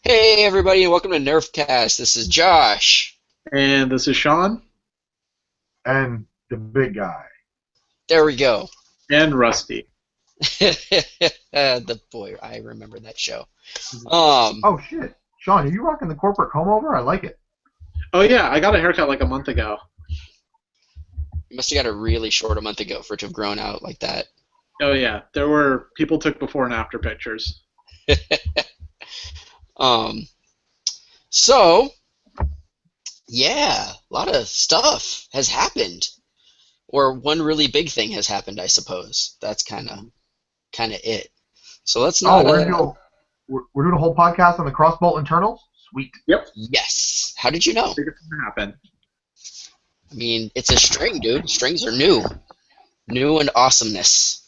Hey everybody, and welcome to Nerfcast. This is Josh. And this is Shawn And the big guy. There we go. and Rusty. The boy, I remember that show. Um, Oh shit, Sean, are you rocking the corporate comb over? I like it. Oh yeah, I got a haircut like a month ago. you must have got it really short a month ago for it to have grown out like that. Oh yeah, there were people took before and after pictures. Um, so yeah, a lot of stuff has happened, or one really big thing has happened, I suppose. That's kind of it. So let's Oh, not. we're doing a whole podcast on the crossbolt internals. Sweet. Yep, Yes. How did you know? biggest thing to happen. I mean, it's a string, dude. Strings are new and awesomeness.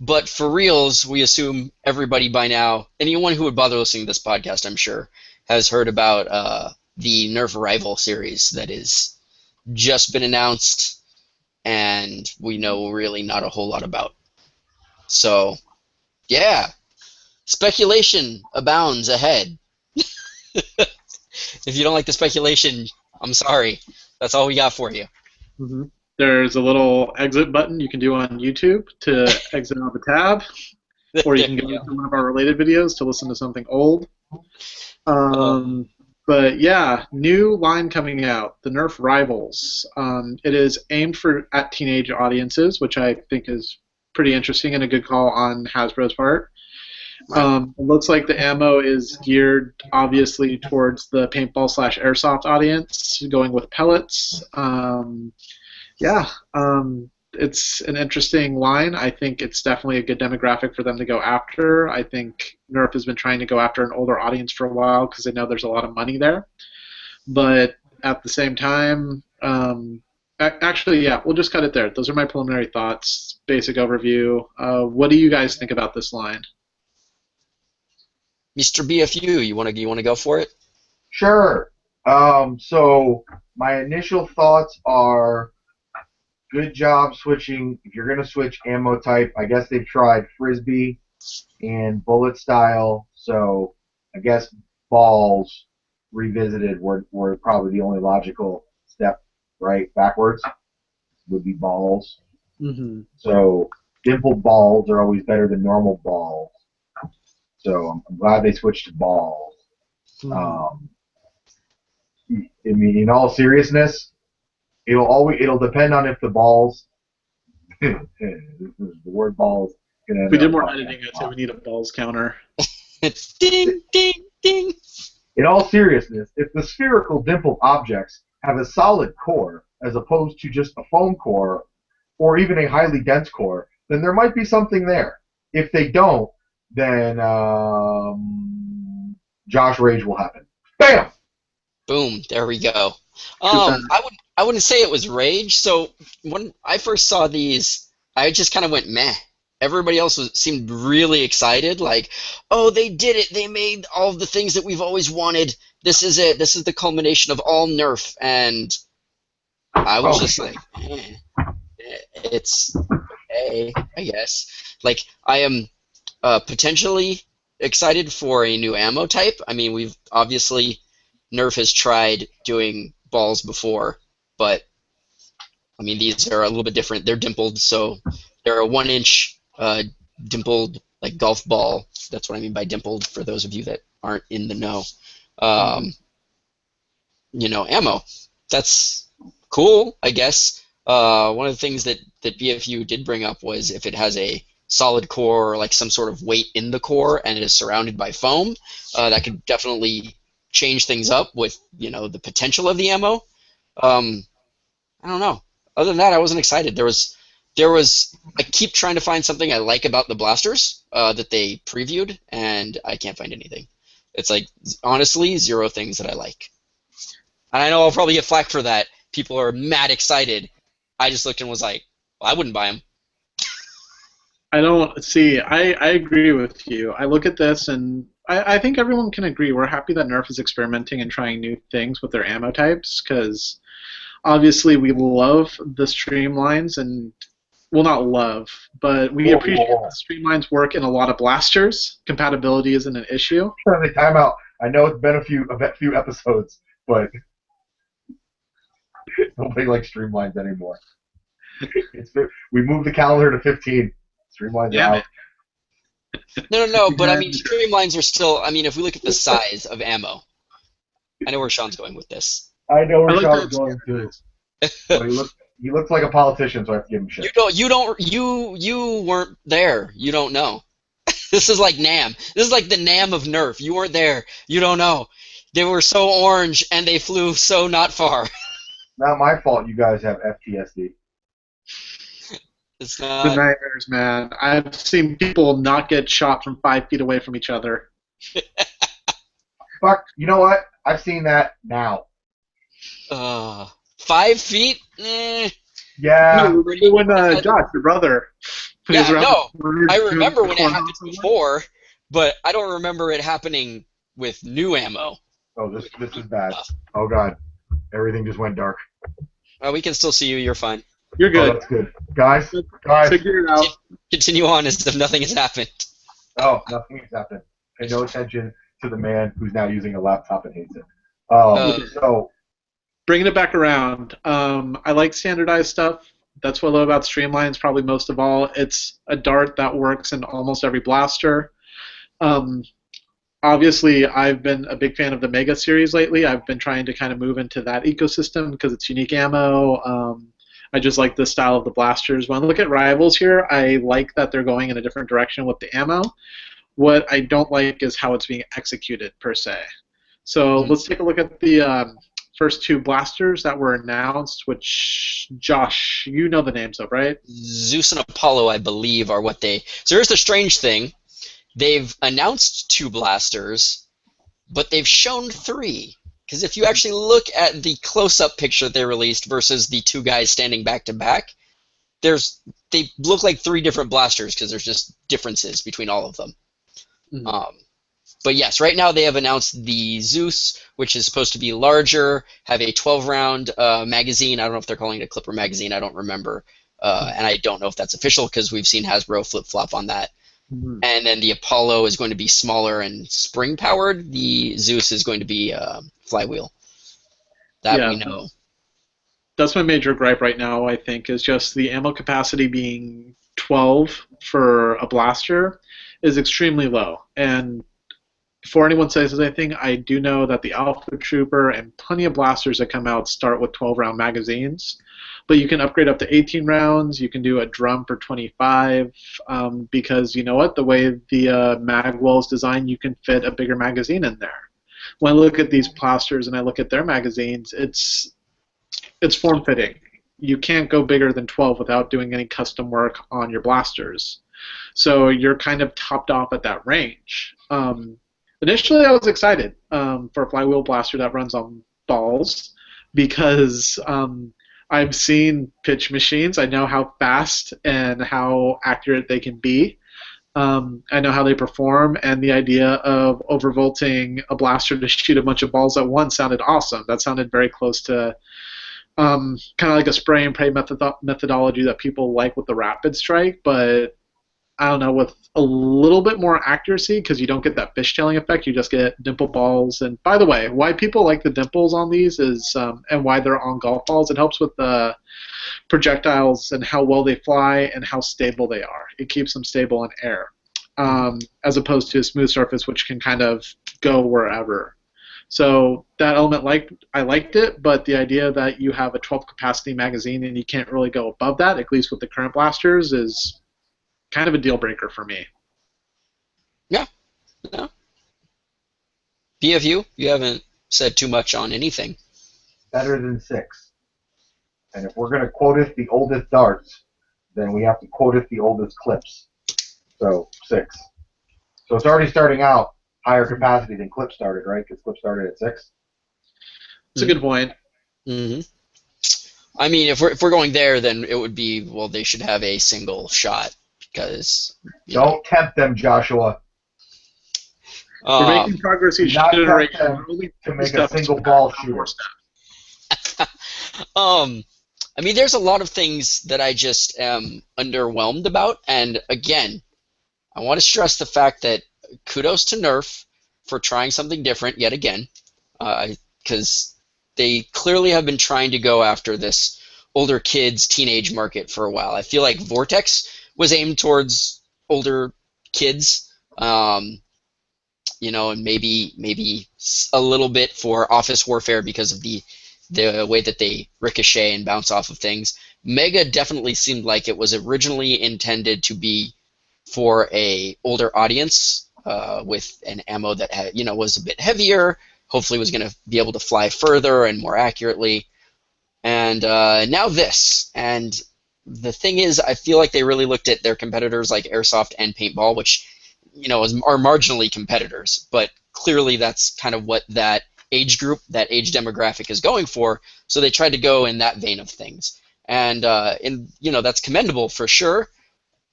But for reals, we assume everybody by now, anyone who would bother listening to this podcast, I'm sure, has heard about the Nerf Arrival series that has just been announced, and we know really not a whole lot about. So, yeah, speculation abounds ahead. If you don't like the speculation, I'm sorry. That's all we got for you. hmm There's a little exit button you can do on YouTube to exit out the tab, or you can go to one of our related videos to listen to something old. But yeah, new line coming out, the Nerf Rivals. It is aimed at teenage audiences, which I think is pretty interesting and a good call on Hasbro's part. It looks like the ammo is geared obviously towards the paintball slash airsoft audience, going with pellets. Yeah, it's an interesting line. I think it's definitely a good demographic for them to go after. I think Nerf has been trying to go after an older audience for a while because they know there's a lot of money there. But at the same time, actually, yeah, we'll just cut it there. Those are my preliminary thoughts, basic overview. What do you guys think about this line? Mr. B.F.U, you wanna go for it? Sure. So my initial thoughts are good job switching. If you're gonna switch ammo type, I guess they've tried frisbee and bullet style. So I guess balls revisited were probably the only logical step, right? Backwards would be balls. Mm-hmm. So dimpled balls are always better than normal balls. So I'm glad they switched to balls. Um, I mean, in all seriousness, it'll depend on if the balls, the word balls. If we did more editing, I'd say we need a balls counter. Ding, ding, ding. In all seriousness, if the spherical dimpled objects have a solid core as opposed to just a foam core or even a highly dense core, then there might be something there. If they don't, then Josh Rage will happen. Bam! Boom, there we go. that. I wouldn't say it was rage. So when I first saw these, I just kind of went meh. Everybody else seemed really excited, like, oh, they did it. They made all the things that we've always wanted. This is it. This is the culmination of all Nerf. And I was just like, it's okay, I guess. Like, I am potentially excited for a new ammo type. I mean, we've obviously Nerf has tried doing balls before, but I mean these are a little bit different. They're dimpled, so they're a 1-inch dimpled like golf ball. That's what I mean by dimpled for those of you that aren't in the know. Ammo. That's cool, I guess. One of the things that BFU did bring up was if it has a solid core or like some sort of weight in the core and it is surrounded by foam, that could definitely change things up with the potential of the ammo. I don't know. Other than that, I wasn't excited. I keep trying to find something I like about the blasters that they previewed, and I can't find anything. It's like honestly 0 things that I like. And I know I'll probably get flack for that. People are mad excited. I just looked and was like, well, I wouldn't buy them. I don't see. I agree with you. I look at this and I think everyone can agree. We're happy that Nerf is experimenting and trying new things with their ammo types because obviously we love the streamlines and well, not love, but we Whoa, appreciate whoa, whoa. the streamlines work in a lot of blasters. Compatibility isn't an issue. Time out. I know it's been a few episodes, but nobody likes streamlines anymore. We moved the calendar to 15. Streamlines Yeah, are man. out. No, but I mean, streamlines are still. I mean, if we look at the size of ammo, I know where Sean's going with this. I know I where like Sean's that going to. But he looks like a politician, so I have to give him shit. You weren't there. You don't know. This is like Nam. This is like the Nam of Nerf. You weren't there. You don't know. They were so orange and they flew so not far. Not my fault. You guys have FTSD. It's The not. nightmares, man. I've seen people not get shot from 5 feet away from each other. Fuck. You know what? I've seen that now. 5 feet? Eh. Yeah. No, when Josh, your brother, when he was Yeah, around no. the corner I doing remember the when it corner happened somewhere. before, but I don't remember it happening with new ammo. Oh, this is bad. Oh god. Everything just went dark. We can still see you. You're fine. You're Oh, good. that's good. Guys. Figure it out. Continue on as if nothing has happened. Oh, nothing has happened. Pay no attention to the man who's now using a laptop and hates it. So, Bringing it back around, I like standardized stuff. That's what I love about Streamlines probably most of all. It's a dart that works in almost every blaster. Obviously, I've been a big fan of the Mega series lately. I've been trying to kind of move into that ecosystem because it's unique ammo. I just like the style of the blasters. When I look at Rivals here, I like that they're going in a different direction with the ammo. What I don't like is how it's being executed, per se. So let's take a look at the first 2 blasters that were announced, which, Josh, you know the names of, right? Zeus and Apollo, I believe, are what they. So here's the strange thing. They've announced 2 blasters, but they've shown 3. Because if you actually look at the close-up picture they released versus the 2 guys standing back to back, they look like 3 different blasters because there's just differences between all of them. Mm-hmm. But yes, right now they have announced the Zeus, which is supposed to be larger, have a 12-round magazine. I don't know if they're calling it a Clipper magazine. I don't remember. And I don't know if that's official because we've seen Hasbro flip-flop on that. Mm-hmm. And then the Apollo is going to be smaller and spring-powered. The Zeus is going to be flywheel. That we know. That's my major gripe right now, I think, is just the ammo capacity being 12 for a blaster is extremely low. And before anyone says anything, I do know that the Alpha Trooper and plenty of blasters that come out start with 12-round magazines. But you can upgrade up to 18 rounds. You can do a drum for 25 because, you know what, the way the mag wall is designed, you can fit a bigger magazine in there. When I look at these blasters and I look at their magazines, it's form-fitting. You can't go bigger than 12 without doing any custom work on your blasters. So you're kind of topped off at that range. Initially, I was excited for a flywheel blaster that runs on balls because I've seen pitch machines. I know how fast and how accurate they can be. I know how they perform, and the idea of overvolting a blaster to shoot a bunch of balls at once sounded awesome. That sounded very close to kind of like a spray and pray methodology that people like with the Rapid Strike, but I don't know, with a little bit more accuracy because you don't get that fishtailing effect. You just get dimple balls. And by the way, why people like the dimples on these is, and why they're on golf balls, it helps with the projectiles and how well they fly and how stable they are. It keeps them stable in air, as opposed to a smooth surface, which can kind of go wherever. So that element, I liked it, but the idea that you have a 12 capacity magazine and you can't really go above that, at least with the current blasters, is kind of a deal breaker for me. Yeah. B.F.U, you haven't said too much on anything. Better than 6. And if we're going to quote it the oldest darts, then we have to quote it the oldest clips. So 6. So it's already starting out higher capacity than clip started, right? Because clip started at 6. That's a good point. Mm-hmm. I mean, if we're going there, then it would be, well, they should have a single shot because. Don't tempt them, Joshua. We're making progress each Not generation. tempt them to make a single ball shooter. I I mean, there's a lot of things that I just am underwhelmed about, and again, I want to stress the fact that kudos to Nerf for trying something different yet again, because they clearly have been trying to go after this older kids, teenage market for a while. I feel like Vortex was aimed towards older kids, and maybe a little bit for office warfare because of the way that they ricochet and bounce off of things. Mega definitely seemed like it was originally intended to be for a older audience, with an ammo that was a bit heavier. Hopefully, was going to be able to fly further and more accurately. And now this. And the thing is, I feel like they really looked at their competitors like Airsoft and Paintball, which are marginally competitors, but clearly that's kind of what that age group, that age demographic is going for. So they tried to go in that vein of things, and that's commendable for sure.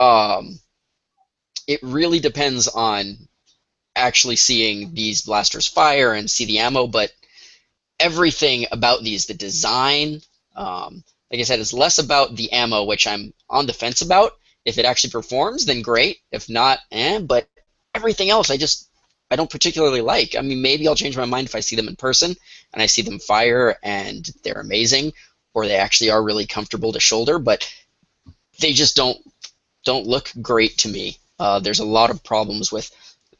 It really depends on actually seeing these blasters fire and see the ammo, but everything about these, the design, like I said, is less about the ammo, which I'm on the fence about. If it actually performs, then great. If not, but everything else I don't particularly like. I mean, maybe I'll change my mind if I see them in person and I see them fire and they're amazing, or they actually are really comfortable to shoulder, but they just don't look great to me. There's a lot of problems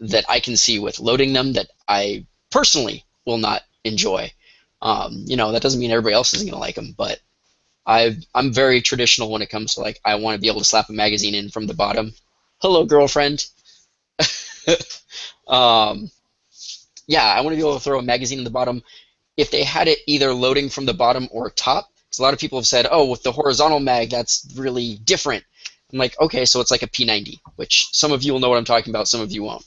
that I can see with loading them that I personally will not enjoy. That doesn't mean everybody else isn't going to like them, but I'm very traditional when it comes to, like, I want to be able to slap a magazine in from the bottom. Hello, girlfriend. Yeah, I want to be able to throw a magazine in the bottom. If they had it either loading from the bottom or top, because a lot of people have said, oh, with the horizontal mag, that's really different. I'm like, okay, so it's like a P90, which some of you will know what I'm talking about, some of you won't.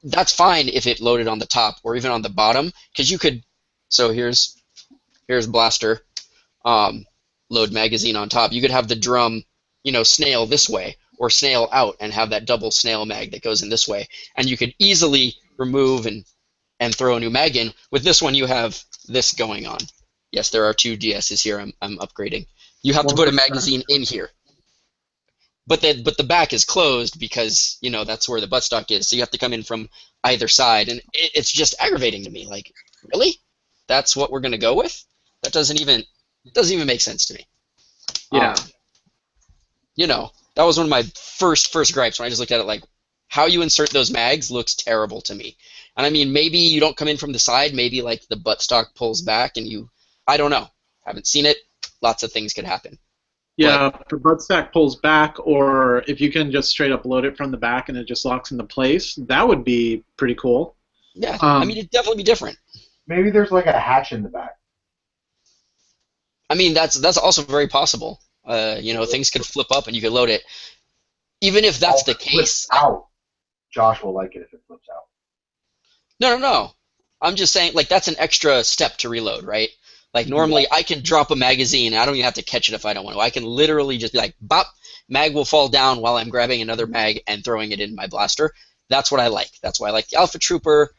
That's fine if it loaded on the top or even on the bottom, because you could. So here's blaster, load magazine on top. You could have the drum, snail this way or snail out, and have that double snail mag that goes in this way, and you could easily remove and throw a new mag in. With this one, you have this going on. Yes, there are two DSs here. I'm upgrading. You have to put a magazine in here. But the back is closed because that's where the buttstock is. So you have to come in from either side, and it's just aggravating to me. Like, really? That's what we're gonna go with? That doesn't even make sense to me. Yeah. That was one of my first gripes when I just looked at it. Like, how you insert those mags looks terrible to me. And I mean, maybe you don't come in from the side. Maybe like the buttstock pulls back, and I don't know. Haven't seen it. Lots of things could happen. Yeah, if the buttstock pulls back, or if you can just straight up load it from the back and it just locks into place, that would be pretty cool. Yeah, I mean, it'd definitely be different. Maybe there's like a hatch in the back. I mean, that's also very possible. Things could flip up and you could load it. Even if that's the case. Out. Josh will like it if it flips out. No. I'm just saying, like, that's an extra step to reload, right? Like, normally I can drop a magazine. I don't even have to catch it if I don't want to. I can literally just be like, bop, mag will fall down while I'm grabbing another mag and throwing it in my blaster. That's what I like. That's why I like the Alpha Trooper.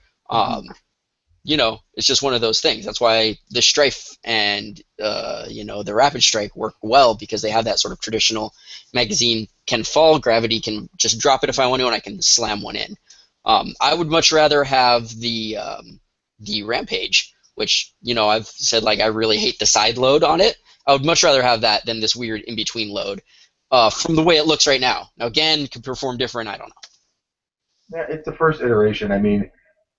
It's just one of those things. That's why the Strife and, the Rapid Strike work well, because they have that sort of traditional magazine can fall, gravity can just drop it if I want to, and I can slam one in. I would much rather have the Rampage, which, I've said, like, I really hate the side load on it. I would much rather have that than this weird in-between load from the way it looks right now. Now, again, could perform different, I don't know. Yeah, it's the first iteration. I mean,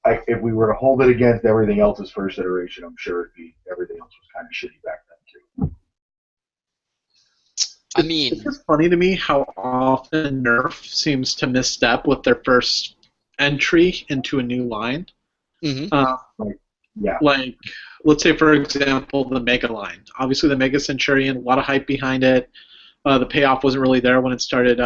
if we were to hold it against everything else's first iteration, I'm sure everything else was kind of shitty back then, too. I mean, it's just funny to me how often Nerf seems to misstep with their first entry into a new line. Mm-hmm. Like, let's say, for example, the Mega line. Obviously, the Mega Centurion, a lot of hype behind it. The payoff wasn't really there when it started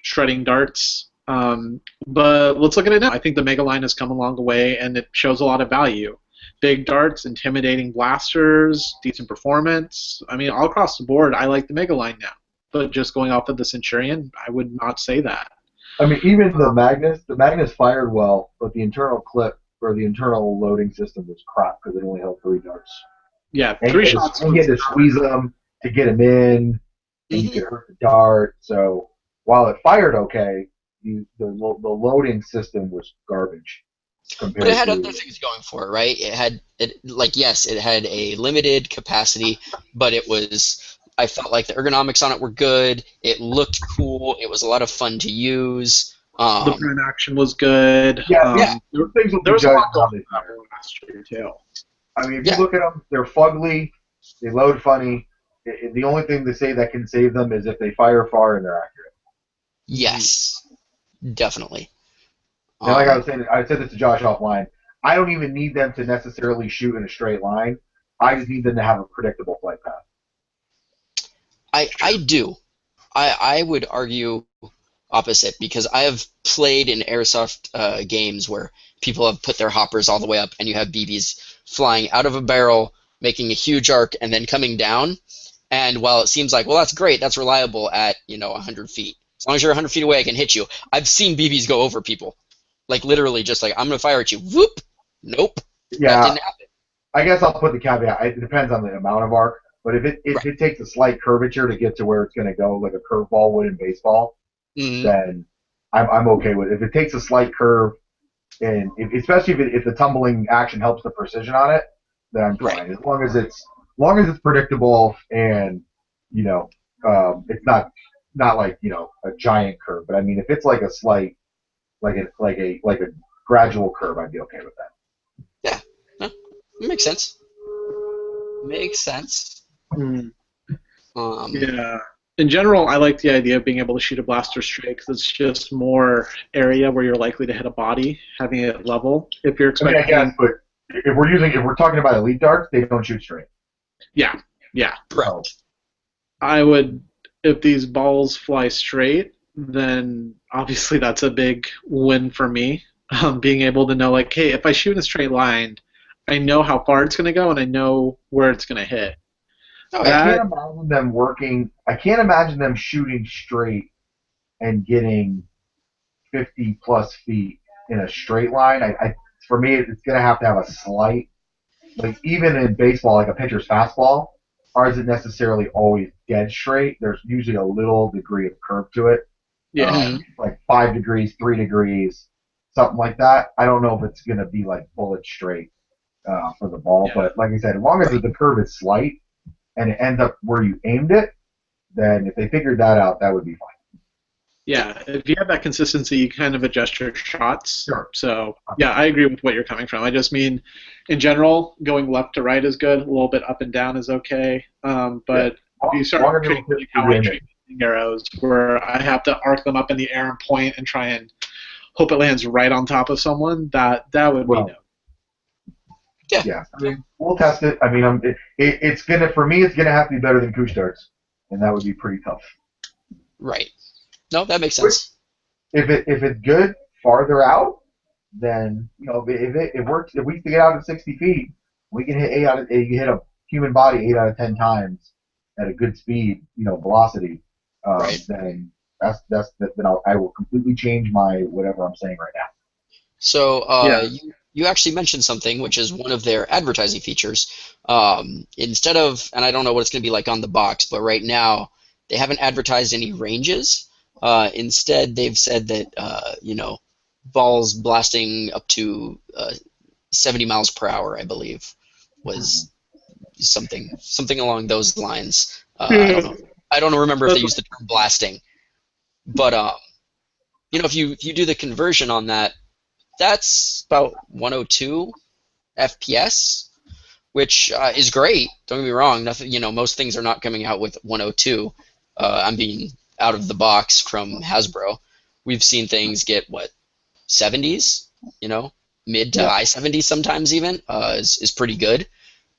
shredding darts. But let's look at it now. I think the Mega line has come a long way, and it shows a lot of value. Big darts, intimidating blasters, decent performance. I mean, all across the board, I like the Mega line now. But just going off of the Centurion, I would not say that. I mean, even the Magnus fired well, but the internal clip or the internal loading system was crap because it only held 3 darts. Yeah, And 3 you shots. had to squeeze them to get them in, and you Mhm. could hurt the dart. So while it fired okay, the loading system was garbage But it compared had other to. things going for it, right? Yes, it had a limited capacity, but it was. I felt like the ergonomics on it were good. It looked cool. It was a lot of fun to use. The burn action was good. Yeah, Yeah, things will There be was a judged lot on how going they on fire. last year too. I mean, if you yeah, look at them, they're fugly, they load funny. The only thing they say that can save them is if they fire far and they're accurate. yes, definitely. And like I Um, was saying, I said this to Josh offline. I don't even need them to necessarily shoot in a straight line. I just need them to have a predictable flight path. I do. I would argue opposite because I have played in airsoft games where people have put their hoppers all the way up and you have BBs flying out of a barrel, making a huge arc, and then coming down. And while it seems like, well, that's great, that's reliable at 100 feet. As long as you're 100 feet away, I can hit you. I've seen BBs go over people, like literally, just like I'm gonna fire at you. Whoop! Nope, that Yeah, didn't happen. I guess I'll put the caveat. It depends on the amount of arc. But if Right. it takes a slight curvature to get to where it's going to go, like a curveball would in baseball, Mm-hmm. then I'm okay with it. If it takes a slight curve, and especially if the tumbling action helps the precision on it, then I'm Right. fine. As long as it's predictable and it's not like a giant curve. But I mean, if it's like a slight, like a gradual curve, I'd be okay with that. Yeah. No, it makes sense. Makes sense. Mm. Um, Yeah. In general, I like the idea of being able to shoot a blaster straight because it's just more area where you're likely to hit a body, having it level. If you're I mean, I expecting, guess, but if we're talking about elite darts, they don't shoot straight. yeah, yeah, So correct. I would. If these balls fly straight, then obviously that's a big win for me. Being able to know, like, hey, if I shoot in a straight line, I know how far it's going to go and I know where it's going to hit. Oh I yeah. can't That imagine them working. I can't imagine them shooting straight and getting 50 plus feet in a straight line. For me, it's going to have a slight, like even in baseball, like a pitcher's fastball, ours isn't necessarily always dead straight. There's usually a little degree of curve to it, yeah. like 5 degrees, 3 degrees, something like that. I don't know if it's going to be like bullet straight for the ball, Yeah. but like I said, as long as Right. the curve is slight and it ends up where you aimed it, then if they figured that out, that would be fine. Yeah, if you have that consistency, you kind of adjust your shots. Sure. So, yeah, I agree with what you're coming from. I just mean, in general, going left to right is good. A little bit up and down is okay. But if you start Longer treating than like how I treat arrows, where I have to arc them up in the air and point and try and hope it lands right on top of someone, that would be Well, no. yeah. I mean, we'll test it. I mean, it's gonna for me, it's gonna have to be better than Kush darts, and that would be pretty tough. Right. No, that makes sense. If it's good farther out, then if it works, if we can get out at 60 feet, we can hit you hit a human body 8 out of 10 times at a good speed, velocity. Right. Then I will completely change my whatever I'm saying right now. So Yeah. you actually mentioned something, which is one of their advertising features. Instead of, and I don't know what it's going to be like on the box, but right now they haven't advertised any ranges. Instead, they've said that balls blasting up to 70 miles per hour, I believe, was something along those lines. I don't know. I don't remember if they used the term blasting, but if you do the conversion on that, that's about 102 FPS, which is great. Don't get me wrong. Nothing, most things are not coming out with 102. I'm being out of the box from Hasbro. We've seen things get 70s, mid to high 70s sometimes even is pretty good.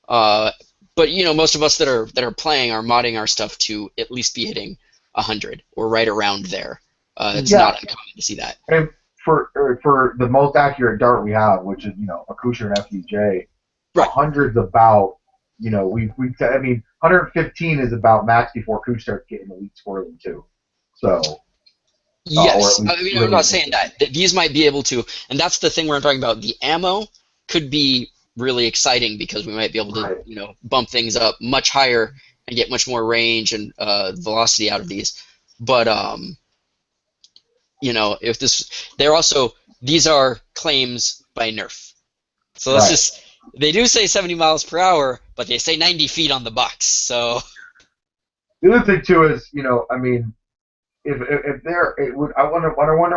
But most of us that are playing are modding our stuff to at least be hitting 100 or right around there. It's not uncommon to see that. And for the most accurate dart we have, which is a Kusher and FDJ, Right. 100's about I mean 115 is about max before Kush starts getting elite swirling too. So Yes, or at I least mean, I'm not saying that. These might be able to, and that's the thing where I'm talking about. The ammo could be really exciting because we might be able to, Right. bump things up much higher and get much more range and velocity out of these. But if they're also these are claims by Nerf. So let's Right. just they do say 70 miles per hour, but they say 90 feet on the box. So The other thing too is, I mean, if they're, I wonder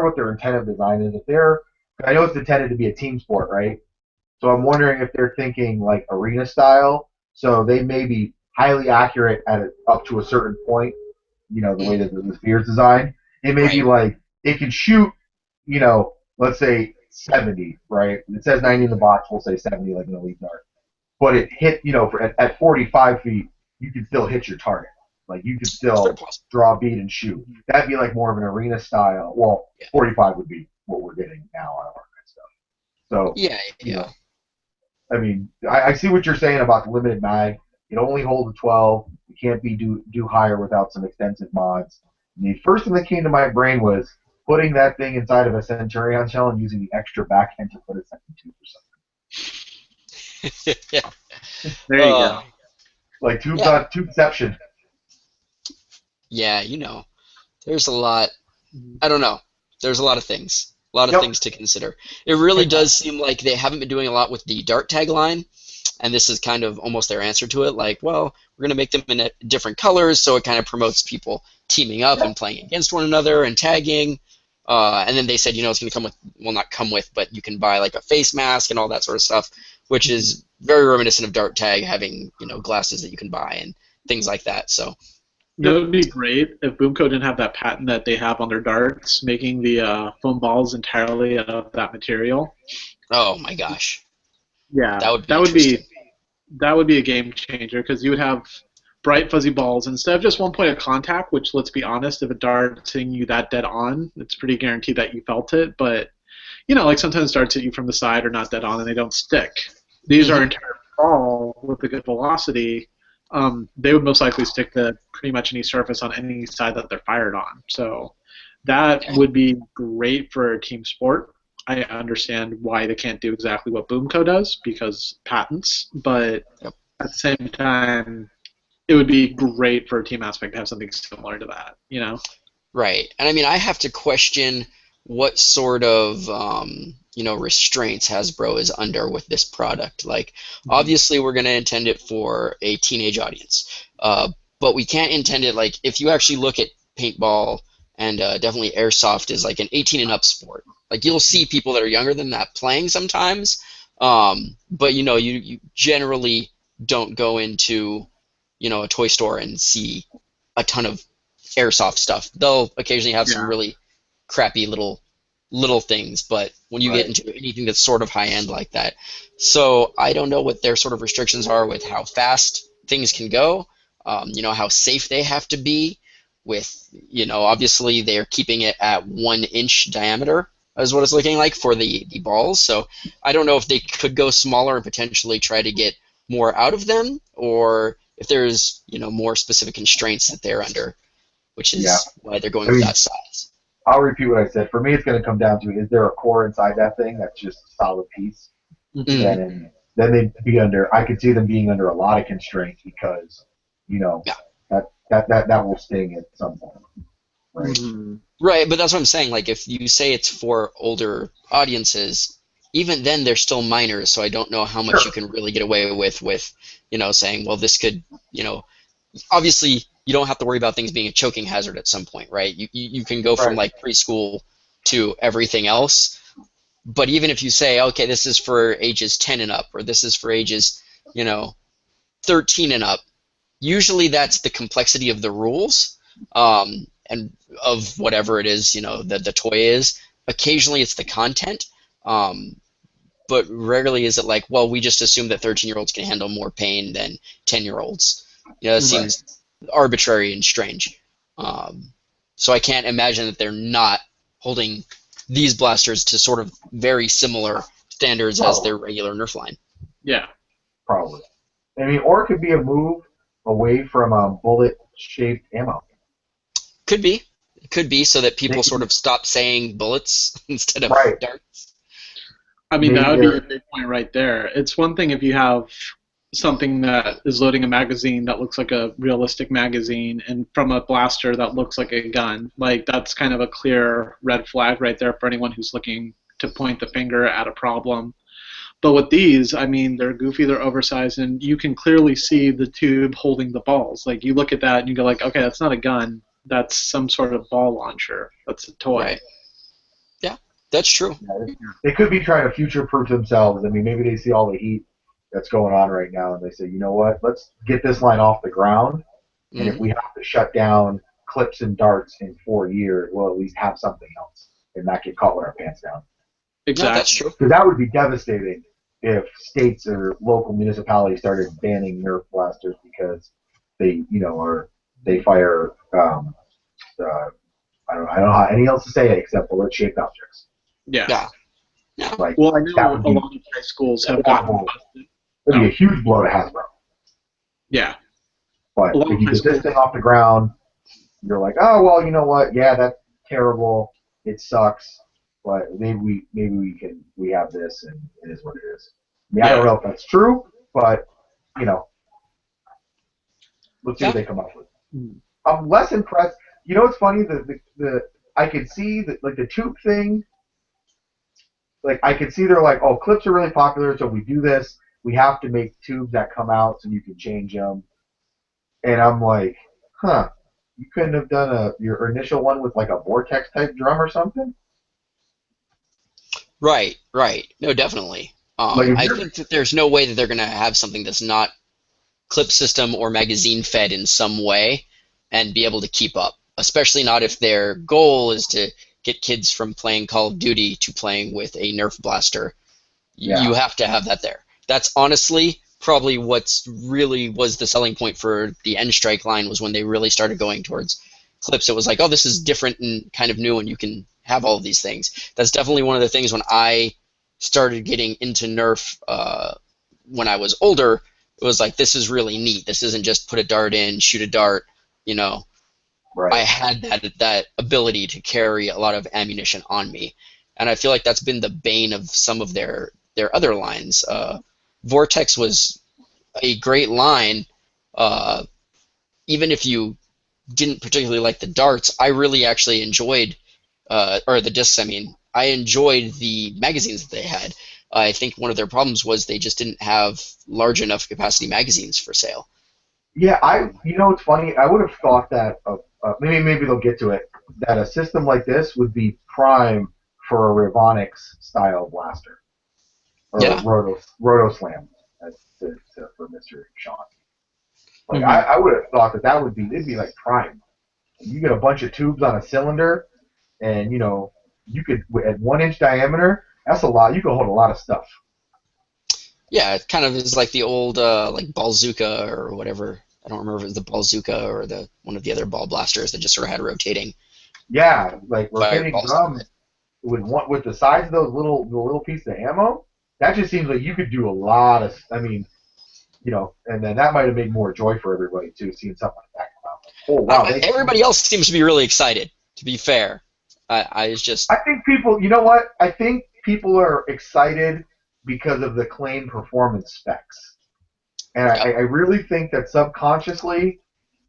what their intent of design is. If they're, I know it's intended to be a team sport, right? So I'm wondering if they're thinking like arena style. So they may be highly accurate at it up to a certain point. The way that the sphere is designed. It may be right. like it can shoot, let's say 70, right? It says 90 in the box. We'll say 70, like an elite dart. But it hit, at 45 feet, you can still hit your target. Like you could It's very still possible. draw a bead and shoot. That'd be like more of an arena style. Well, Yeah. 45 would be what we're getting now on our stuff. So, Yeah, you yeah. know, I mean, I see what you're saying about the limited mag. It only holds a 12. It can't be do higher without some extensive mods. And the first thing that came to my brain was putting that thing inside of a Centurion shell and using the extra backhand to put a second tube or Yeah. There you go. something. Like Yeah. tubeception. Yeah, there's a lot. I don't know. There's a lot of things. A lot of Yep. things to consider. It really does seem like they haven't been doing a lot with the dart tag line, and this is kind of almost their answer to it. Like, well, we're going to make them in different colors, so it kind of promotes people teaming up and playing against one another and tagging. And then they said, it's going to come with, well, not come with, but you can buy like a face mask and all that sort of stuff, which is very reminiscent of dart tag, having, glasses that you can buy and things like that. So, It would be great if Boomco didn't have that patent that they have on their darts, making the foam balls entirely out of that material. oh my gosh, Yeah, that would be that would interesting. be that would be a game changer because you would have bright fuzzy balls instead of just one point of contact. Which, let's be honest, if a dart's hitting you that dead on, it's pretty guaranteed that you felt it. But like sometimes darts hit you from the side or not dead on, and they don't stick. These are Mhm. entire ball with a good velocity. They would most likely stick to pretty much any surface on any side that they're fired on. So that Okay. would be great for a team sport. I understand why they can't do exactly what Boomco does because patents, but Yep. at the same time, it would be great for a team aspect to have something similar to that. Right. And I mean, I have to question what sort of restraints Hasbro is under with this product. Like, obviously, we're going to intend it for a teenage audience, but we can't intend it like if you actually look at paintball and definitely airsoft is like an 18 and up sport. Like you'll see people that are younger than that playing sometimes, but you generally don't go into a toy store and see a ton of airsoft stuff. They'll occasionally have some Yeah. really crappy little things, but when you get Right. into anything that's sort of high end like that, so I don't know what their sort of restrictions are with how fast things can go. How safe they have to be. With obviously they're keeping it at 1 inch diameter is what it's looking like for the balls. So I don't know if they could go smaller and potentially try to get more out of them, or if there's more specific constraints that they're under, which Yeah. is why they're going I with mean, that size. I'll repeat what I said. For me, it's going to come down to is there a core inside that thing that's just a solid piece? Mm, Then they'd be under. I could see them being under a lot of constraints because, you know, yeah. that will sting at some point, right? Mm-hmm. Right, but that's what I'm saying. Like, if you say it's for older audiences, even then they're still minors, so I don't know how much you Sure. can really get away with, saying, well, this could, obviously you don't have to worry about things being a choking hazard at some point, right? You can go from Right. like preschool to everything else, but even if you say, okay, this is for ages 10 and up, or this is for ages, you know, 13 and up, usually that's the complexity of the rules, and of whatever it is, that the toy is. Occasionally it's the content, but rarely is it like, well, we just assume that 13-year-olds can handle more pain than 10-year-olds. That Right. seems arbitrary and strange. So I can't imagine that they're not holding these blasters to sort of very similar standards as their regular Nerf line. Yeah. Probably. I mean, or it could be a move away from bullet-shaped ammo. Could be. It could be so that They people sort can, of stop saying bullets instead of right. darts. I mean, that maybe would be they're a big point right there. It's one thing if you have something that is loading a magazine that looks like a realistic magazine and from a blaster that looks like a gun. Like, that's kind of a clear red flag right there for anyone who's looking to point the finger at a problem. But with these, I mean, they're goofy, they're oversized, and you can clearly see the tube holding the balls. Like, you look at that and you go like, okay, that's not a gun. That's some sort of ball launcher. That's a toy. Right. Yeah, that's true. they could be trying to future-proof themselves. I mean, maybe they see all the heat that's going on right now, and they say, you know what, let's get this line off the ground, and if we have to shut down clips and darts in 4 years, we'll at least have something else and not get caught with our pants down. No, that's true. Because that would be devastating if states or local municipalities started banning Nerf blasters because they, they fire. I don't know how any else to say it except bullet-shaped objects. Yeah. Yeah. Like, Well, I know that a would be, lot of high schools have gotten busted. that'd be a huge blow to Hasbro. Yeah. But A lot if of you high get this schools. thing off the ground, you're like, oh well, you know what? Yeah, that's terrible. It sucks. But maybe we have this and it is what it is. I mean, I don't know if that's true, but let's see what they come up with. I'm less impressed. You know what's funny? The I could see that, like, the tube thing. Like, I could see they're like, oh, clips are really popular, so if we do this, we have to make tubes that come out so you can change them. And I'm like, huh, you couldn't have done your initial one with like a vortex type drum or something? Right. No, definitely. I think that there's no way that they're going to have something that's not clip system or magazine fed in some way and be able to keep up, especially not if their goal is to get kids from playing Call of Duty to playing with a Nerf blaster. Yeah. You have to have that there. That's honestly probably what's really was the selling point for the N-Strike line, was when they really started going towards clips. It was like, oh, this is different and kind of new, and you can have all of these things. That's definitely one of the things when I started getting into Nerf when I was older. It was like, this is really neat. This isn't just put a dart in, shoot a dart, Right. I had that ability to carry a lot of ammunition on me, and I feel like that's been the bane of some of their other lines. Vortex was a great line, even if you didn't particularly like the darts. I really actually enjoyed, or the discs. I mean, I enjoyed the magazines that they had. I think one of their problems was they just didn't have large enough capacity magazines for sale. Yeah, it's funny. I would have thought that maybe they'll get to it. That a system like this would be prime for a Revonics style blaster, or Yeah. Roto Slam, for Mr. Shawn. Like, I would have thought that it'd be like prime. You get a bunch of tubes on a cylinder, and you could, at 1 inch diameter. That's a lot. You can hold a lot of stuff. Yeah, it kind of is like the old like Balzuka or whatever. I don't remember if it was the Balzuka or one of the other ball blasters that just sort of had rotating. Yeah, like rotating fireballs. drums with the size of those little pieces of ammo. That just seems like you could do a lot of. I mean, and then that might have made more joy for everybody too, seeing something like that come out. Oh wow! Everybody else seems to be really excited. To be fair, I think people. You know what? I think people are excited because of the claim performance specs. And I really think that subconsciously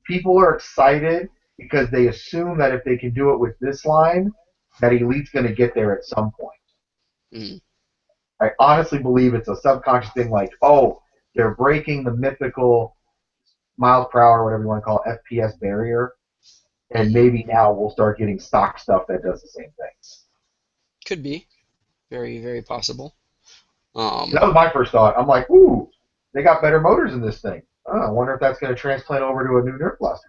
people are excited because they assume that if they can do it with this line, that Elite's going to get there at some point. Mm-hmm. I honestly believe it's a subconscious thing, like, oh, they're breaking the mythical miles per hour, whatever you want to call it, FPS barrier, and maybe now we'll start getting stock stuff that does the same thing. Could be. Very, very possible. That was my first thought. I'm like, ooh, they got better motors in this thing. Oh, I wonder if that's going to transplant over to a new Nerf blaster.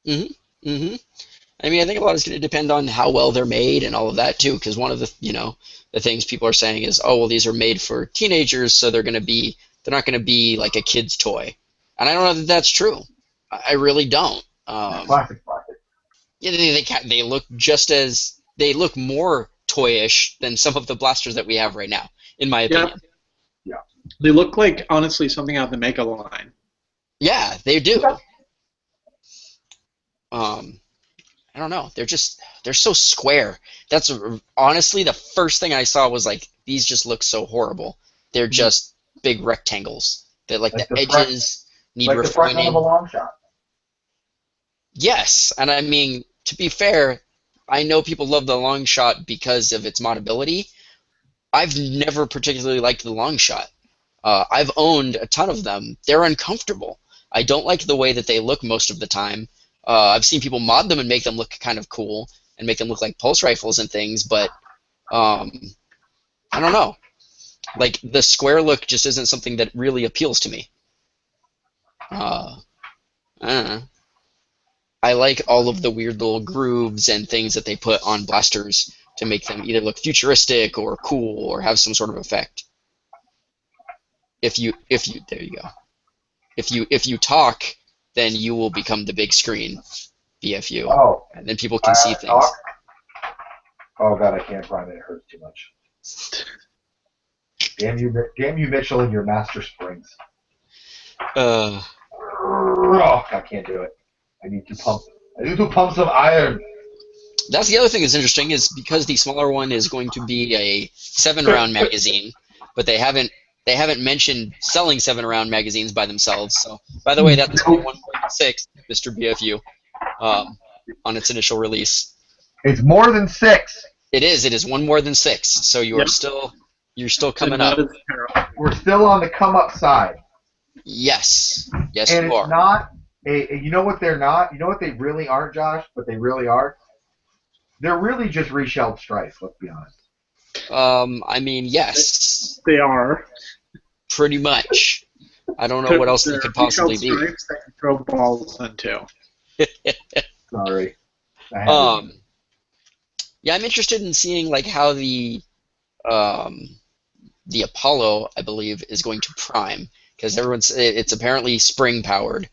I mean, I think a lot is going to depend on how well they're made and all of that too. Because one of the things people are saying is, oh, well, these are made for teenagers, so they're not going to be like a kid's toy. And I don't know that that's true. I really don't. Plastic. Yeah, they look more toyish than some of the blasters that we have right now, in my opinion. Yeah. They look like, honestly, something out of the Mega line. Yeah, they do. I don't know. They're so square. That's honestly the first thing I saw was like, these just look so horrible. They're just big rectangles. That like the the front, edges need like the front end of a refining. long shot. Yes, and I mean, to be fair, I know people love the long shot because of its modability. I've never particularly liked the long shot. I've owned a ton of them. They're uncomfortable. I don't like the way that they look most of the time. I've seen people mod them and make them look kind of cool and make them look like pulse rifles and things, but I don't know. Like, the square look just isn't something that really appeals to me. I don't know. I like all of the weird little grooves and things that they put on blasters to make them either look futuristic or cool or have some sort of effect. There you go. If you talk, then you will become the big screen, BFU, Oh, and then people can see things. Talk? Oh god, I can't run it. It hurts too much. Damn you, Mitchell, and your master springs. Uh, Oh, I can't do it. I need to pump some iron. That's the other thing that's interesting is because the smaller one is going to be a 7-round magazine, but they haven't mentioned selling 7-round magazines by themselves. So, by the way, that's only 1 more than 6, Mr. BFU, on its initial release. It's more than 6. It is. It is 1 more than 6. So you're still coming up. We're still on the come up side. Yes. Yes, and you are. It's not you know what they're not? You know what they really aren't, Josh? But they really are? They're really just reshelled stripes, let's be honest. I mean, yes. They are. Pretty much. I don't know what else they could possibly be. Stripes that can throw balls into. Sorry. Yeah, I'm interested in seeing like how the Apollo, I believe, is going to prime because it's apparently spring powered.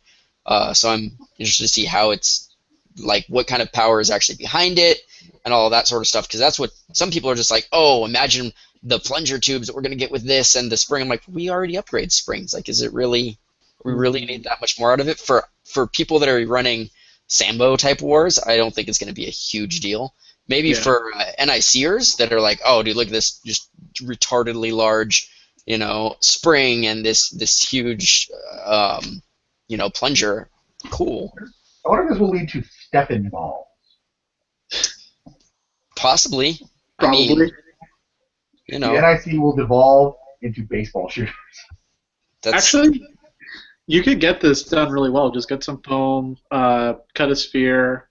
So I'm interested to see how it's like what kind of power is actually behind it and all that sort of stuff because that's what some people are just like, oh, imagine the plunger tubes that we're going to get with this and the spring. I'm like, we already upgrade springs. Like, is it really, we really need that much more out of it? For people that are running Sambo type wars, I don't think it's going to be a huge deal. Maybe for NICers that are like, oh, dude, look at this just retardedly large, spring and this huge, plunger. Cool. I wonder if this will lead to Stefan balls. Possibly. Probably. I mean, The NIC will devolve into baseball shooters. Actually, you could get this done really well. Just get some foam, cut a sphere,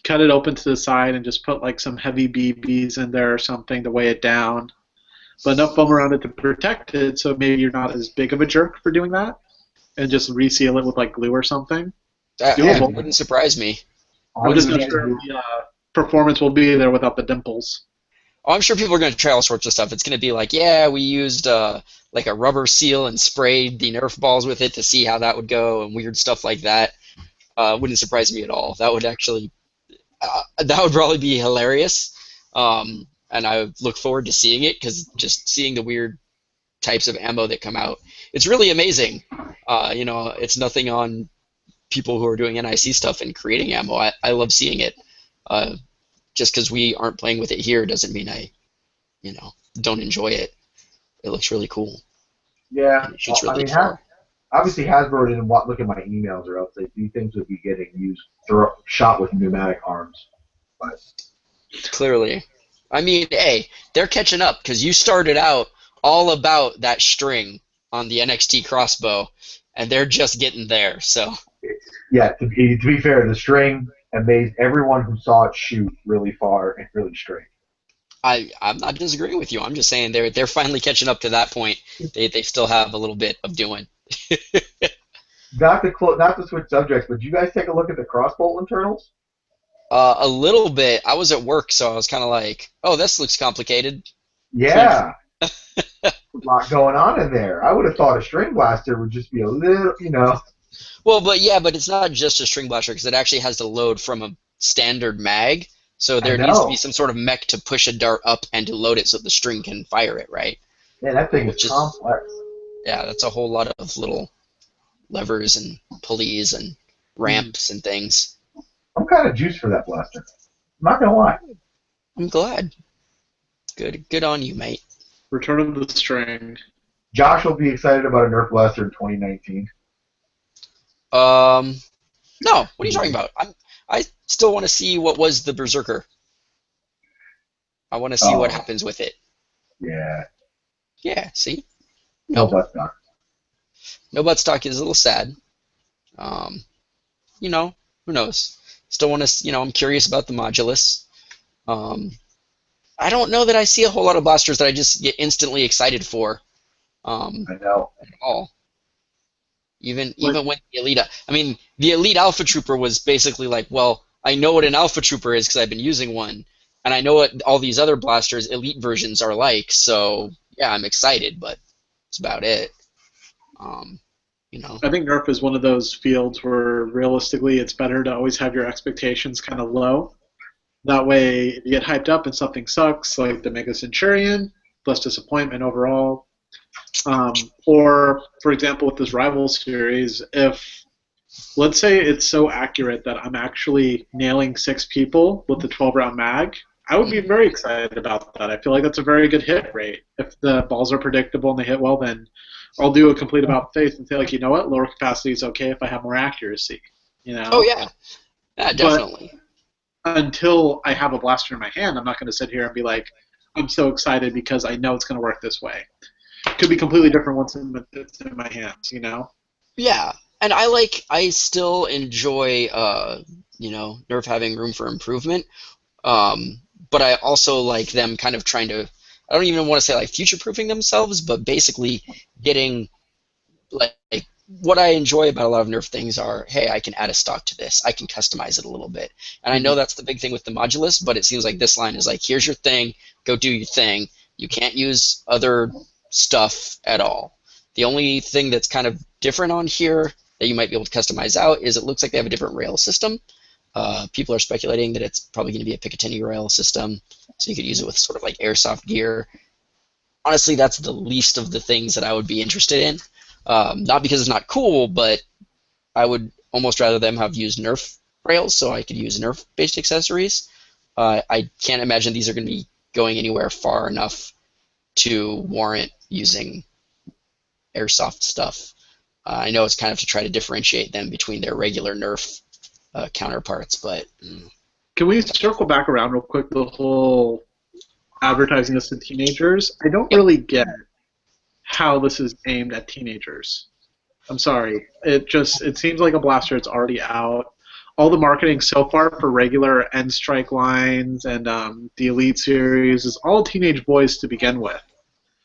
cut it open to the side, and just put like some heavy BBs in there or something to weigh it down. But enough foam around it to protect it, so maybe you're not as big of a jerk for doing that, and just reseal it with like glue or something. That wouldn't surprise me. I'm just not sure the performance will be there without the dimples. Oh, I'm sure people are going to try all sorts of stuff. It's going to be like, yeah, we used like a rubber seal and sprayed the Nerf balls with it to see how that would go and weird stuff like that. Wouldn't surprise me at all. That would actually, that would probably be hilarious. And I look forward to seeing it because just seeing the weird types of ammo that come out, it's really amazing. It's nothing on people who are doing NIC stuff and creating ammo. I love seeing it. Just because we aren't playing with it here doesn't mean I, don't enjoy it. It looks really cool. Yeah. It shoots really far. Obviously, Hasbro didn't look at my emails, or else these things would be getting shot with pneumatic arms. But clearly, I mean, hey, they're catching up because you started out all about that string on the NXT crossbow, and they're just getting there. So yeah, to be fair, the string amazed everyone who saw it shoot really far and really straight. I'm not disagreeing with you. I'm just saying they're finally catching up to that point. They still have a little bit of doing. Not to switch subjects, but did you guys take a look at the crossbolt internals? A little bit. I was at work, so I was kind of like, oh, this looks complicated. Yeah. A lot going on in there. I would have thought a string blaster would just be a little, Well, but it's not just a string blaster because it actually has to load from a standard mag. So there needs to be some sort of mech to push a dart up and to load it so the string can fire it, right? Yeah, that thing is complex. Yeah, that's a whole lot of little levers and pulleys and ramps and things. I'm kind of juiced for that blaster. I'm not gonna lie. I'm glad. Good on you, mate. Return of the String. Josh will be excited about a Nerf blaster in 2019. No, what are you talking about? I still want to see what was the Berserker. I want to see what Oh, happens with it. yeah. Yeah, see? No No. butt stock. No buttstock is a little sad. Um, who knows? Still want to, I'm curious about the modulus. Um, I don't know that I see a whole lot of blasters that I just get instantly excited for I know. at all. Even Like, even when the Elite, I mean, the Elite Alpha Trooper was basically like, well, I know what an Alpha Trooper is because I've been using one, and I know what all these other blasters, Elite versions, are like. So yeah, I'm excited, but that's about it. Um, you know. I think Nerf is one of those fields where realistically it's better to always have your expectations kind of low. That way, if you get hyped up and something sucks, like the Mega Centurion, less disappointment overall. Or, for example, with this Rival series, if let's say it's so accurate that I'm actually nailing 6 people with the 12-round mag, I would be very excited about that. I feel like that's a very good hit rate. If the balls are predictable and they hit well, then I'll do a complete about face and say, like, you know what, lower capacity is okay if I have more accuracy. You Oh know, yeah, yeah, but definitely. until I have a blaster in my hand, I'm not going to sit here and be like, I'm so excited because I know it's going to work this way. It could be completely different once it's in my hands, you know? Yeah, and I still enjoy, Nerf having room for improvement. But I also like them kind of trying to, I don't even want to say like future-proofing themselves, but basically getting like what I enjoy about a lot of Nerf things are, hey, I can add a stock to this, I can customize it a little bit, and I know Mhm. that's the big thing with the modulus, but it seems like this line is like, here's your thing, go do your thing. You can't use other stuff at all. The only thing that's kind of different on here that you might be able to customize out is it looks like they have a different rail system. People are speculating that it's probably going to be a Picatinny rail system, so you could use it with sort of like airsoft gear. Honestly, that's the least of the things that I would be interested in. Not because it's not cool, but I would almost rather them have used Nerf rails so I could use Nerf-based accessories. I can't imagine these are going to be going anywhere far enough to warrant using airsoft stuff. I know it's kind of to try to differentiate them between their regular Nerf counterparts, but Can we circle back around real quick the whole advertising this to teenagers? I don't yep. really get how this is aimed at teenagers. I'm sorry. It seems like a blaster that's already out. All the marketing so far for regular End Strike lines and the Elite series is all teenage boys to begin with.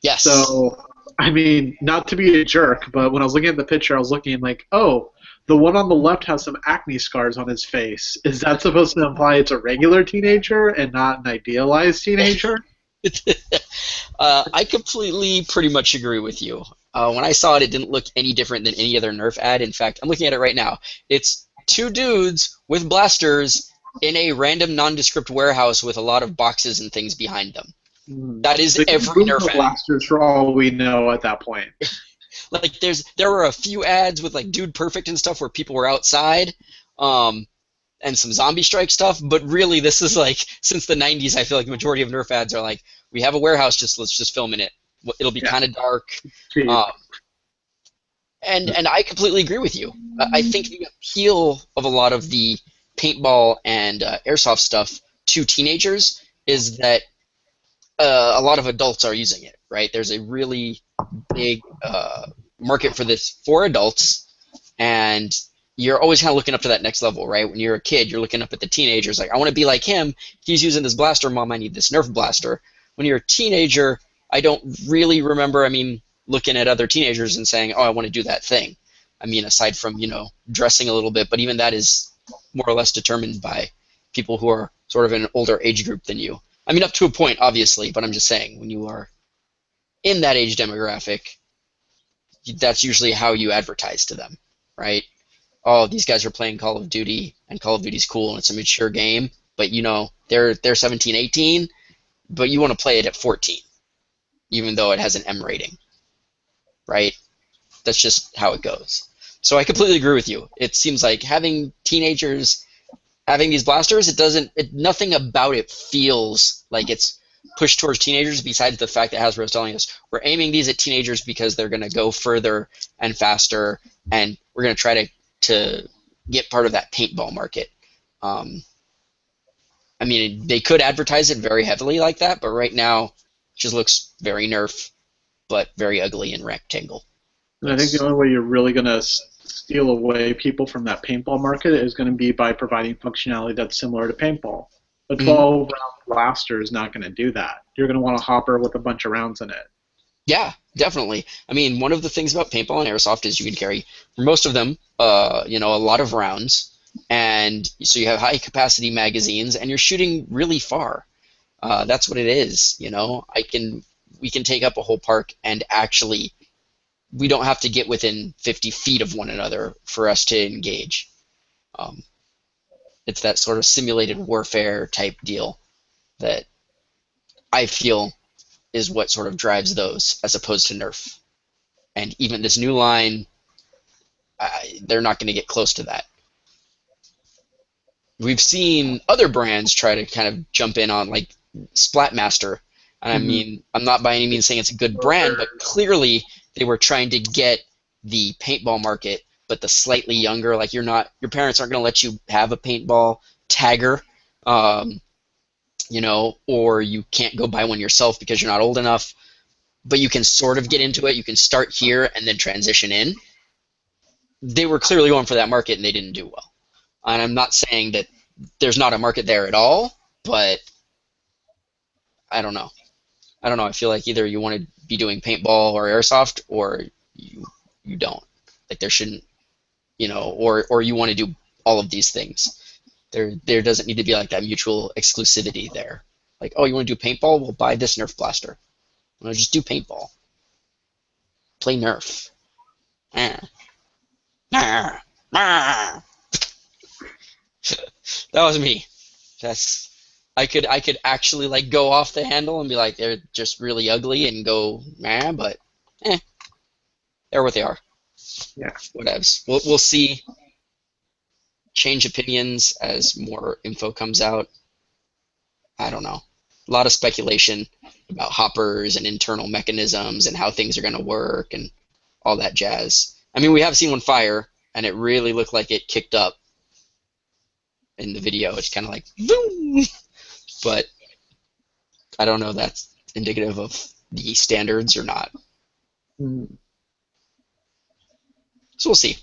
Yes. So, I mean, not to be a jerk, but when I was looking at the picture, I was looking like, oh, the one on the left has some acne scars on his face. Is that supposed to imply it's a regular teenager and not an idealized teenager? I completely pretty much agree with you. When I saw it, it didn't look any different than any other Nerf ad. In fact, I'm looking at it right now. It's 2 dudes with blasters in a random nondescript warehouse with a lot of boxes and things behind them. That is They could every move Nerf the ad. blasters for all we know at that point. Like there were a few ads with like Dude Perfect and stuff where people were outside, and some zombie strike stuff, but really this is like since the 90s I feel like the majority of Nerf ads are like, we have a warehouse, let's just film in it. It'll be Yeah. kind of dark. Cheap. And I completely agree with you. I think the appeal of a lot of the paintball and airsoft stuff to teenagers is that a lot of adults are using it, right? There's a really big market for this for adults, and you're always kind of looking up to that next level, right? When you're a kid, you're looking up at the teenagers, like, I want to be like him. He's using this blaster. Mom, I need this Nerf blaster. When you're a teenager, I don't really remember, looking at other teenagers and saying, oh, I want to do that thing. Aside from, dressing a little bit, but even that is more or less determined by people who are sort of in an older age group than you. Up to a point, obviously, but I'm just saying, when you are in that age demographic, that's usually how you advertise to them, right? Oh, these guys are playing Call of Duty, and Call of Duty's cool, and it's a mature game, but they're 17, 18, but you want to play it at 14, even though it has an M rating, right? That's just how it goes. So I completely agree with you. It seems like having teenagers having these blasters, nothing about it feels like it's push towards teenagers, besides the fact that Hasbro's telling us we're aiming these at teenagers because they're going to go further and faster, and we're going to try to get part of that paintball market. I mean, they could advertise it very heavily like that, but right now it just looks very Nerf, but very ugly and rectangle. And I think the only way you're really going to steal away people from that paintball market is going to be by providing functionality that's similar to paintball. A 12-round blaster is not going to do that. You're going to want a hopper with a bunch of rounds in it. Yeah, definitely. I mean, one of the things about paintball and airsoft is you can carry, for most of them, a lot of rounds, and so you have high-capacity magazines, and you're shooting really far. That's what it is. We can take up a whole park, and actually, we don't have to get within 50 feet of one another for us to engage. It's that sort of simulated warfare type deal that I feel is what sort of drives those, as opposed to Nerf. And even this new line, they're not going to get close to that. We've seen other brands try to kind of jump in on, like Splatmaster. And I mean, I'm not by any means saying it's a good brand, but clearly they were trying to get the paintball market, but the slightly younger. Like your parents aren't going to let you have a paintball tagger, or you can't go buy one yourself because you're not old enough. But you can sort of get into it. You can start here and then transition in. They were clearly going for that market, and they didn't do well. And I'm not saying that there's not a market there at all, but I don't know. I feel like either you want to be doing paintball or airsoft, or you don't. Like there shouldn't, or you want to do all of these things. There doesn't need to be like that mutual exclusivity there. Like, oh, you want to do paintball? Well, buy this Nerf blaster. No, just do paintball. Play Nerf. That was me. I could actually like go off the handle and be like they're just really ugly and go but they're what they are. Yeah. Whatevs. We'll see. Change opinions as more info comes out. I don't know. A lot of speculation about hoppers and internal mechanisms and how things are going to work and all that jazz. I mean, we have seen one fire, and it really looked like it kicked up in the video. It's kind of like, boom! But I don't know if that's indicative of the standards or not. So we'll see.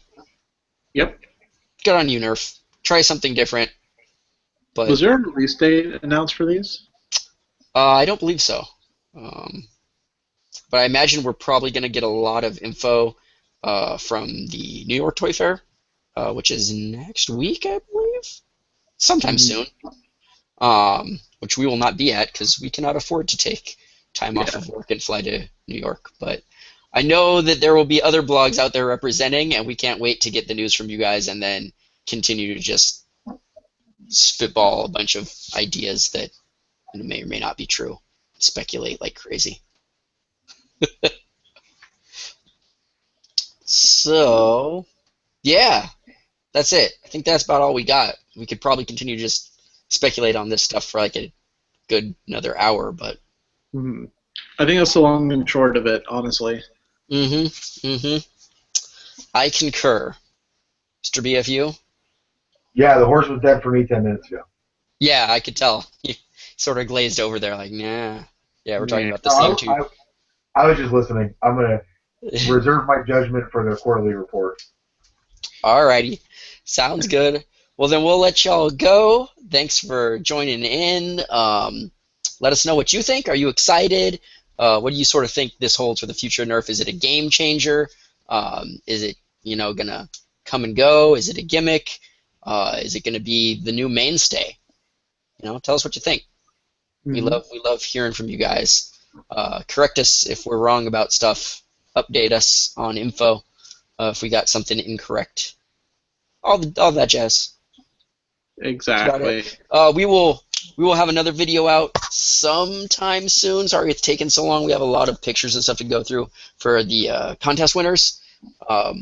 Yep. Good on you, Nerf. Try something different. But was there a release date announced for these? I don't believe so. But I imagine we're probably going to get a lot of info from the New York Toy Fair, which is next week, I believe. Sometime soon. Which we will not be at because we cannot afford to take time off of work and fly to New York. But I know that there will be other blogs out there representing, and we can't wait to get the news from you guys and then continue to just spitball a bunch of ideas that may or may not be true. Speculate like crazy. So, yeah, that's it. I think that's about all we got. We could probably continue to just speculate on this stuff for like a good another hour, but I think that's the long and short of it, honestly. I concur. Mr. B.F.U.? Yeah, the horse was dead for me 10 minutes ago. Yeah, I could tell. You sort of glazed over there like, nah. Yeah, we're talking about the same two. I was just listening. I'm going to reserve my judgment for the quarterly report. Alrighty. Sounds good. Well, then we'll let y'all go. Thanks for joining in. Let us know what you think. Are you excited? What do you sort of think this holds for the future of Nerf? Is it a game changer? Is it, going to come and go? Is it a gimmick? Is it going to be the new mainstay? Tell us what you think. We love hearing from you guys. Correct us if we're wrong about stuff. Update us on info if we got something incorrect. All that jazz. Exactly. We will have another video out sometime soon. Sorry it's taken so long. We have a lot of pictures and stuff to go through for the contest winners. But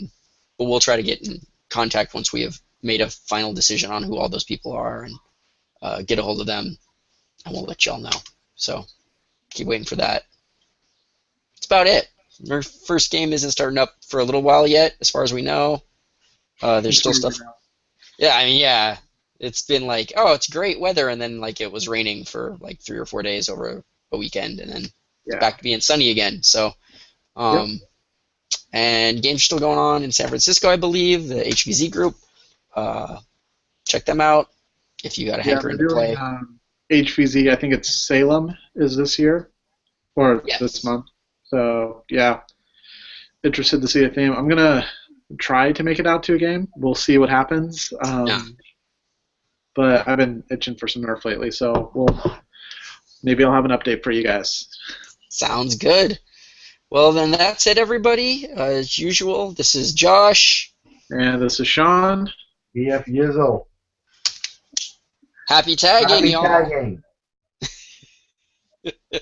we'll try to get in contact once we have made a final decision on who all those people are and get a hold of them, and we'll let y'all know. So keep waiting for that. That's about it. Our first game isn't starting up for a little while yet, as far as we know. There's still stuff. Yeah, I mean, yeah, it's been like, oh, it's great weather, and then like it was raining for like 3 or 4 days over a weekend, and then it's back to being sunny again. So, and games are still going on in San Francisco, I believe. The HVZ group, check them out if you got a hankering to play. HVZ, I think it's Salem is this year or this month. So yeah, interested to see a theme. I'm gonna try to make it out to a game. We'll see what happens. But I've been itching for some Nerf lately, so maybe I'll have an update for you guys. Sounds good. Well, then that's it, everybody. As usual, this is Josh. And this is Shawn. B.F.U. Happy tagging, y'all. Happy tagging.